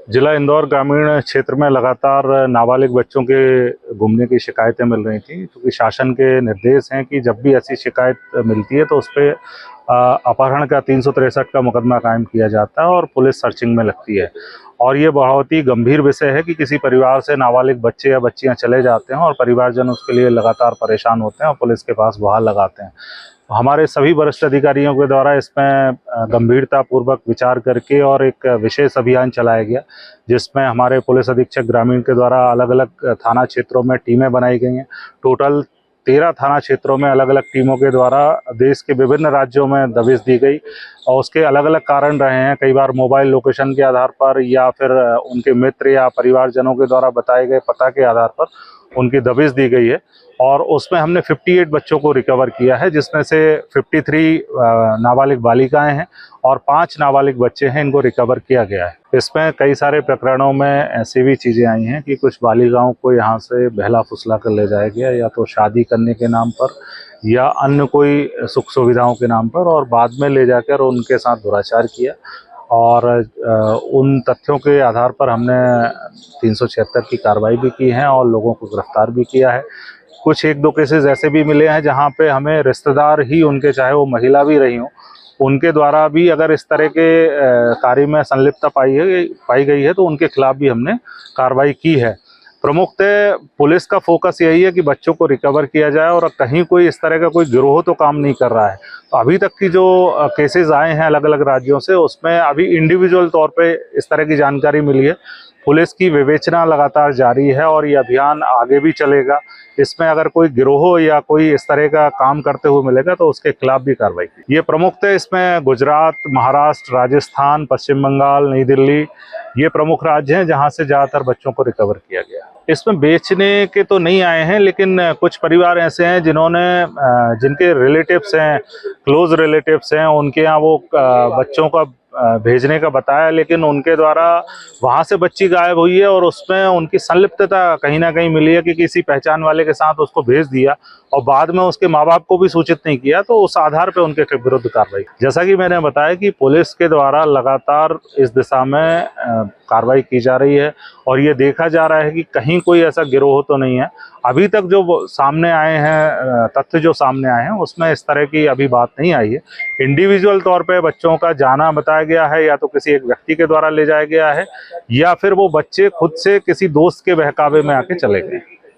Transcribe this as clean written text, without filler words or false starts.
जिला इंदौर ग्रामीण क्षेत्र में लगातार नाबालिग बच्चों के गुमने की शिकायतें मिल रही थी, क्योंकि शासन के निर्देश हैं कि जब भी ऐसी शिकायत मिलती है तो उस पर अपहरण का 363 का मुकदमा कायम किया जाता है और पुलिस सर्चिंग में लगती है। और ये बहुत ही गंभीर विषय है कि किसी परिवार से नाबालिग बच्चे या बच्चियां चले जाते हैं और परिवारजन उसके लिए लगातार परेशान होते हैं और पुलिस के पास गुहार लगाते हैं। हमारे सभी वरिष्ठ अधिकारियों के द्वारा इसमें गंभीरता पूर्वक विचार करके और एक विशेष अभियान चलाया गया, जिसमें हमारे पुलिस अधीक्षक ग्रामीण के द्वारा अलग अलग थाना क्षेत्रों में टीमें बनाई गई हैं। टोटल 13 थाना क्षेत्रों में अलग अलग टीमों के द्वारा देश के विभिन्न राज्यों में दबिश दी गई और उसके अलग अलग कारण रहे हैं। कई बार मोबाइल लोकेशन के आधार पर या फिर उनके मित्र या परिवारजनों के द्वारा बताए गए पता के आधार पर उनकी दबिश दी गई है और उसमें हमने 58 बच्चों को रिकवर किया है, जिसमें से 53 नाबालिग बालिकाएं हैं और 5 नाबालिग बच्चे हैं, इनको रिकवर किया गया है। इसमें कई सारे प्रकरणों में ऐसी भी चीज़ें आई हैं कि कुछ बालिकाओं को यहाँ से बहला फुसला कर ले जाया गया, या तो शादी करने के नाम पर या अन्य कोई सुख सुविधाओं के नाम पर, और बाद में ले जाकर उनके साथ दुराचार किया। और उन तथ्यों के आधार पर हमने 376 की कार्रवाई भी की है और लोगों को गिरफ्तार भी किया है। कुछ एक दो केसेस ऐसे भी मिले हैं जहां पे हमें रिश्तेदार ही उनके, चाहे वो महिला भी रही हों, उनके द्वारा भी अगर इस तरह के कार्य में संलिप्तता पाई गई है तो उनके खिलाफ भी हमने कार्रवाई की है। प्रमुखतः पुलिस का फोकस यही है कि बच्चों को रिकवर किया जाए और कहीं कोई इस तरह का कोई गिरोह तो काम नहीं कर रहा है। तो अभी तक की जो केसेस आए हैं अलग अलग राज्यों से, उसमें अभी इंडिविजुअल तौर पे इस तरह की जानकारी मिली है। पुलिस की विवेचना लगातार जारी है और ये अभियान आगे भी चलेगा। इसमें अगर कोई गिरोह या कोई इस तरह का काम करते हुए मिलेगा तो उसके खिलाफ भी कार्रवाई की। ये प्रमुखतः इसमें गुजरात, महाराष्ट्र, राजस्थान, पश्चिम बंगाल, नई दिल्ली, ये प्रमुख राज्य हैं जहां से ज़्यादातर बच्चों को रिकवर किया गया। इसमें बेचने के तो नहीं आए हैं, लेकिन कुछ परिवार ऐसे हैं जिन्होंने जिनके रिलेटिव्स हैं, क्लोज रिलेटिव्स हैं, उनके यहाँ वो बच्चों का भेजने का बताया, लेकिन उनके द्वारा वहाँ से बच्ची गायब हुई है और उसमें उनकी संलिप्तता कहीं ना कहीं मिली है कि किसी पहचान वाले के साथ उसको भेज दिया और बाद में उसके माँ बाप को भी सूचित नहीं किया, तो उस आधार पर उनके विरुद्ध कार्रवाई। जैसा कि मैंने बताया कि पुलिस के द्वारा लगातार इस दिशा में कार्रवाई की जा रही है और ये देखा जा रहा है कि कहीं कोई ऐसा गिरोह तो नहीं है। अभी तक जो सामने आए हैं तथ्य जो सामने आए हैं उसमें इस तरह की अभी बात नहीं आई है। इंडिविजुअल तौर पे बच्चों का जाना बताया गया है, या तो किसी एक व्यक्ति के द्वारा ले जाया गया है या फिर वो बच्चे खुद से किसी दोस्त के बहकावे में आके चले गए।